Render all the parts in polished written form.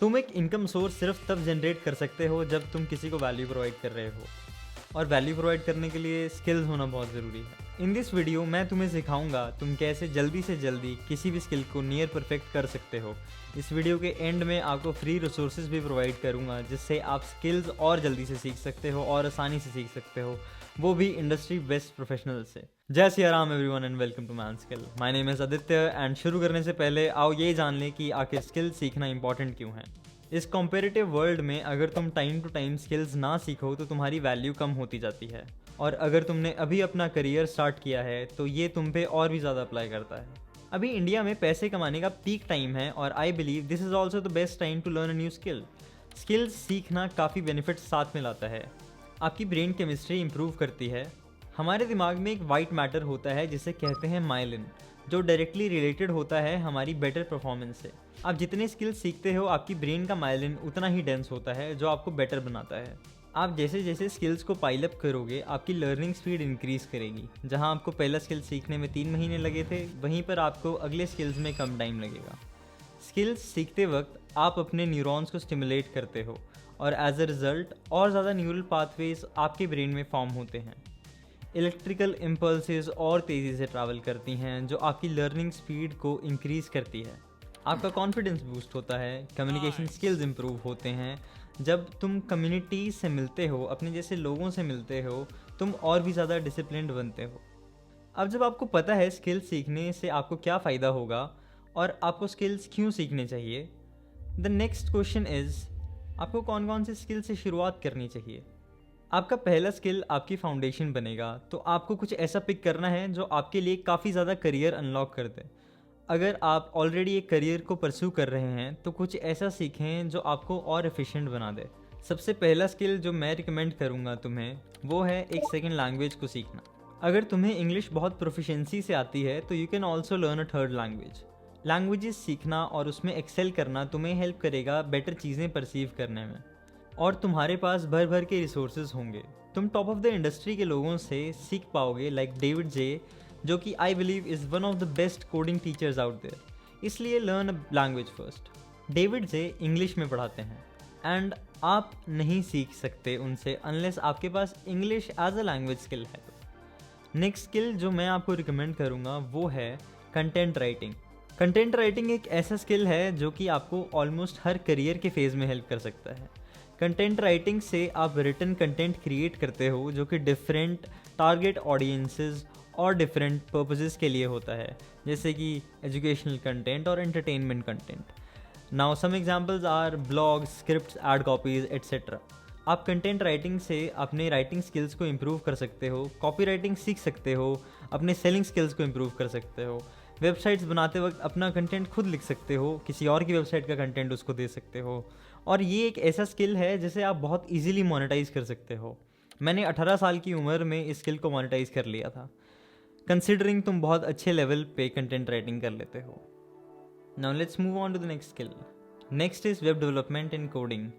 तुम एक income source सिर्फ तब जनरेट कर सकते हो जब तुम किसी को वैल्यू प्रोवाइड कर रहे हो, और वैल्यू प्रोवाइड करने के लिए स्किल्स होना बहुत ज़रूरी है। इन दिस वीडियो मैं तुम्हें सिखाऊंगा तुम कैसे जल्दी से जल्दी किसी भी स्किल को नियर परफेक्ट कर सकते हो। इस वीडियो के एंड में आपको फ्री रिसोर्सेज भी प्रोवाइड करूंगा जिससे आप स्किल्स और जल्दी से सीख सकते हो और आसानी से सीख सकते हो, वो भी इंडस्ट्री बेस्ट प्रोफेशनल से। Jai Siya Ram everyone and welcome to man skill. My name is Aditya and शुरू करने से पहले आओ ये जान लें कि आखिर स्किल सीखना इंपॉर्टेंट क्यों है। इस कॉम्पेरेटिव वर्ल्ड में अगर तुम टाइम टू टाइम स्किल्स ना सीखो तो तुम्हारी वैल्यू कम होती जाती है, और अगर तुमने अभी अपना करियर स्टार्ट किया है तो ये तुम पे और भी ज़्यादा अप्लाई करता है। अभी इंडिया में पैसे कमाने का पीक टाइम है और I believe this is also the best time to learn a new skill. Skills सीखना काफ़ी बेनिफिट्स साथ में लाता है। आपकी ब्रेन केमिस्ट्री इंप्रूव करती है। हमारे दिमाग में एक वाइट मैटर होता है जिसे कहते हैं माइलिन, जो डायरेक्टली रिलेटेड होता है हमारी बेटर परफॉर्मेंस से। आप जितने स्किल्स सीखते हो आपकी ब्रेन का माइलिन उतना ही डेंस होता है, जो आपको बेटर बनाता है। आप जैसे जैसे स्किल्स को पाइल अप करोगे आपकी लर्निंग स्पीड इंक्रीज करेगी। जहां आपको पहला स्किल सीखने में 3 महीने लगे थे, वहीं पर आपको अगले स्किल्स में कम टाइम लगेगा। स्किल्स सीखते वक्त आप अपने न्यूरॉन्स को स्टिमुलेट करते हो और एज अ रिजल्ट और ज़्यादा न्यूरल पाथवेज आपके ब्रेन में फॉर्म होते हैं। इलेक्ट्रिकल इम्पल्सेस और तेज़ी से ट्रैवल करती हैं, जो आपकी लर्निंग स्पीड को इंक्रीज़ करती है। आपका कॉन्फिडेंस बूस्ट होता है, कम्युनिकेशन स्किल्स इंप्रूव होते हैं। जब तुम कम्युनिटी से मिलते हो, अपने जैसे लोगों से मिलते हो, तुम और भी ज़्यादा डिसिप्लिन्ड बनते हो। अब जब आपको पता है स्किल्स सीखने से आपको क्या फ़ायदा होगा और आपको स्किल्स क्यों सीखने चाहिए, द नेक्स्ट क्वेश्चन इज़ आपको कौन कौन से स्किल से शुरुआत करनी चाहिए। आपका पहला स्किल आपकी फाउंडेशन बनेगा, तो आपको कुछ ऐसा पिक करना है जो आपके लिए काफ़ी ज़्यादा करियर अनलॉक कर दे। अगर आप ऑलरेडी एक करियर को परस्यू कर रहे हैं तो कुछ ऐसा सीखें जो आपको और एफिशिएंट बना दे। सबसे पहला स्किल जो मैं रिकमेंड करूँगा तुम्हें, वो है एक सेकेंड लैंग्वेज को सीखना। अगर तुम्हें इंग्लिश बहुत प्रोफिशिएंसी से आती है तो you can also learn a third language. Languages सीखना और उसमें एक्सेल करना तुम्हें हेल्प करेगा बेटर चीज़ें परसीव करने में, और तुम्हारे पास भर भर के रिसोर्सेज होंगे। तुम टॉप ऑफ द इंडस्ट्री के लोगों से सीख पाओगे, लाइक डेविड जे, जो कि I believe is one of the best coding teachers out there. इसलिए learn a language first. David J English में पढ़ाते हैं एंड आप नहीं सीख सकते उनसे अनलेस आपके पास English as a language skill है। नेक्स्ट स्किल जो मैं आपको रिकमेंड करूँगा वो है कंटेंट राइटिंग। कंटेंट राइटिंग एक ऐसा स्किल है जो कि आपको ऑलमोस्ट हर करियर के फेज़ में हेल्प कर सकता है। कंटेंट राइटिंग से आप रिटन कंटेंट क्रिएट करते हो जो कि डिफरेंट टारगेट ऑडियंसेस और डिफरेंट पर्पसेस के लिए होता है, जैसे कि एजुकेशनल कंटेंट और entertainment content. Now some examples are blogs, scripts, ad copies etcetera. आप कंटेंट राइटिंग से अपने राइटिंग स्किल्स को इम्प्रूव कर सकते हो, कॉपी राइटिंग सीख सकते हो, अपने सेलिंग स्किल्स को इम्प्रूव कर सकते हो, वेबसाइट्स बनाते वक्त अपना कंटेंट खुद लिख सकते हो, किसी और की वेबसाइट का कंटेंट उसको दे सकते हो, और ये एक ऐसा स्किल है जिसे आप बहुत इजीली मोनेटाइज कर सकते हो। मैंने 18 साल की उम्र में इस स्किल को मोनेटाइज कर लिया था, कंसिडरिंग तुम बहुत अच्छे लेवल पे कंटेंट राइटिंग कर लेते हो। Now let's move on to the next skill. Next is web development and coding.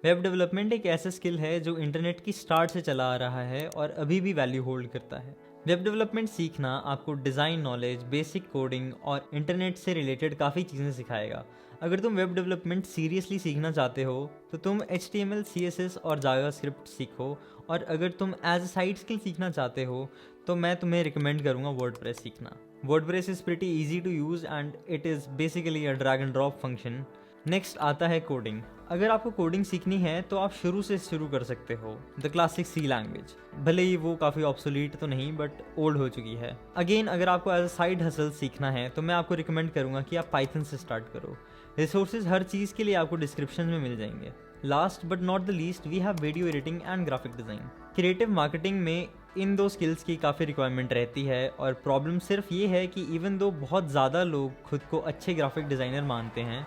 Web development एक ऐसा स्किल है जो इंटरनेट की स्टार्ट से चला आ रहा है और अभी भी वैल्यू होल्ड करता है। वेब डेवलपमेंट सीखना आपको डिज़ाइन नॉलेज, बेसिक कोडिंग और इंटरनेट से रिलेटेड काफ़ी चीज़ें सिखाएगा। अगर तुम वेब डेवलपमेंट सीरियसली सीखना चाहते हो तो तुम HTML, CSS और जावास्क्रिप्ट सीखो, और अगर तुम एज अ साइड स्किल सीखना चाहते हो तो मैं तुम्हें रिकमेंड करूँगा वर्डप्रेस सीखना। WordPress is pretty easy to use and it is basically a drag and drop function. Next आता है कोडिंग। अगर आपको कोडिंग सीखनी है तो आप शुरू से शुरू कर सकते हो द क्लासिक सी लैंग्वेज। भले ही वो काफ़ी ऑब्सोलीट तो नहीं बट ओल्ड हो चुकी है। अगेन अगर आपको एज अ साइड हसल सीखना है तो मैं आपको रिकमेंड करूँगा कि आप पाइथन से स्टार्ट करो। रिसोर्सेज हर चीज़ के लिए आपको डिस्क्रिप्शन में मिल जाएंगे। Last but not the least we have video editing and graphic design. Creative marketing में इन दो स्किल्स की काफ़ी रिक्वायरमेंट रहती है, और प्रॉब्लम सिर्फ ये है कि इवन दो बहुत ज़्यादा लोग खुद को अच्छे ग्राफिक डिज़ाइनर मानते हैं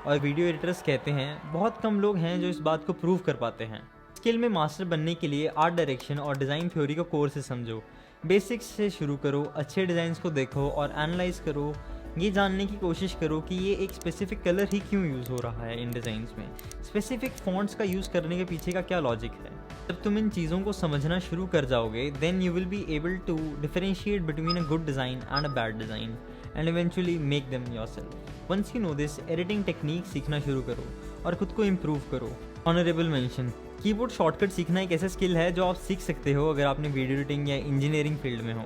और वीडियो एडिटर्स कहते हैं, बहुत कम लोग हैं जो इस बात को प्रूव कर पाते हैं। स्किल में मास्टर बनने के लिए आर्ट डायरेक्शन और डिज़ाइन थ्योरी को कोर्स से समझो। बेसिक्स से शुरू करो, अच्छे डिज़ाइंस को देखो और एनालाइज करो। ये जानने की कोशिश करो कि ये एक स्पेसिफिक कलर ही क्यों यूज़ हो रहा है इन डिज़ाइंस में, स्पेसिफिक फॉन्ट्स का यूज़ करने के पीछे का क्या लॉजिक है। जब तुम इन चीज़ों को समझना शुरू कर जाओगे then you will be able to differentiate between a good design and a bad design and eventually make them yourself. Once you know this, editing technique सीखना शुरू करो और खुद को इम्प्रूव करो। ऑनरेबल मेंशन, कीबोर्ड शॉर्टकट सीखना एक ऐसा स्किल है जो आप सीख सकते हो अगर आपने वीडियो एडिटिंग या इंजीनियरिंग फील्ड में हो।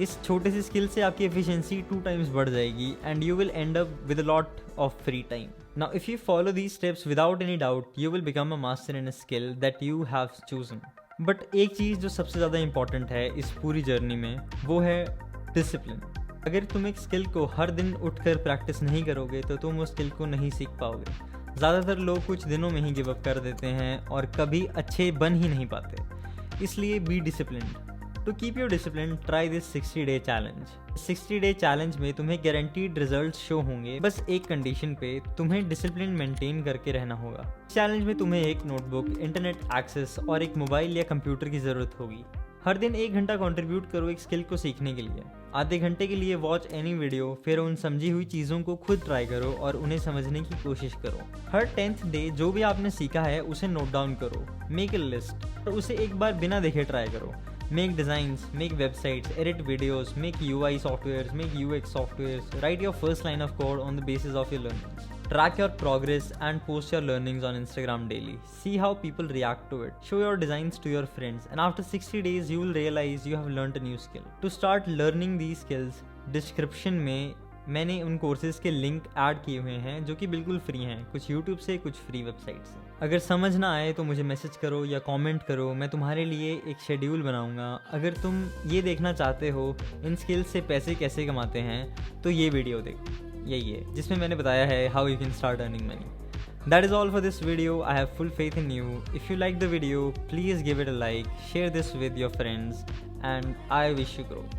इस छोटे से स्किल से आपकी एफिशिएंसी 2 टाइम्स बढ़ जाएगी and you will and up with a lot of free time. Now if you follow these steps without any doubt you will become a master in a skill that you have chosen. But एक चीज़ जो सबसे ज़्यादा important है इस पूरी journey में वो है डिसिप्लिन। अगर तुम एक स्किल को हर दिन उठकर प्रैक्टिस नहीं करोगे तो तुम उस स्किल को नहीं सीख पाओगे। ज़्यादातर लोग कुछ दिनों में ही गिव अप कर देते हैं और कभी अच्छे बन ही नहीं पाते। इसलिए be disciplined. To keep your discipline try this 60 day challenge. 60 day challenge में तुम्हें गारंटीड रिजल्ट शो होंगे, बस एक कंडीशन पे, तुम्हें डिसिप्लिन मेंटेन करके रहना होगा। चैलेंज में तुम्हें एक नोटबुक, इंटरनेट एक्सेस और एक मोबाइल या कंप्यूटर की ज़रूरत होगी। हर दिन 1 घंटा कंट्रीब्यूट करो एक स्किल को सीखने के लिए। आधे घंटे के लिए वॉच एनी वीडियो, फिर उन समझी हुई चीज़ों को खुद ट्राई करो और उन्हें समझने की कोशिश करो। हर 10th डे जो भी आपने सीखा है उसे नोट डाउन करो, मेक अ लिस्ट और उसे एक बार बिना देखे ट्राई करो। Make designs, make websites, edit videos, make UI softwares, make UX softwares, write your first line of code on the basis of your learnings. Track your progress and post your learnings on Instagram daily. See how people react to it. Show your designs to your friends and after 60 days you will realize you have learned a new skill. To start learning these skills, description में मैंने उन courses के link add किए हुए हैं जो कि बिल्कुल फ्री हैं, कुछ यूट्यूब से कुछ फ्री वेबसाइट से। अगर समझ ना आए तो मुझे मैसेज करो या कमेंट करो, मैं तुम्हारे लिए एक शेड्यूल बनाऊंगा। अगर तुम ये देखना चाहते हो इन स्किल्स से पैसे कैसे कमाते हैं तो ये वीडियो देखो, यही है जिसमें मैंने बताया है how you can start earning money. That is all for this video. I have full faith in you. If you like the video, please give it a like, share this with your friends and I wish you growth.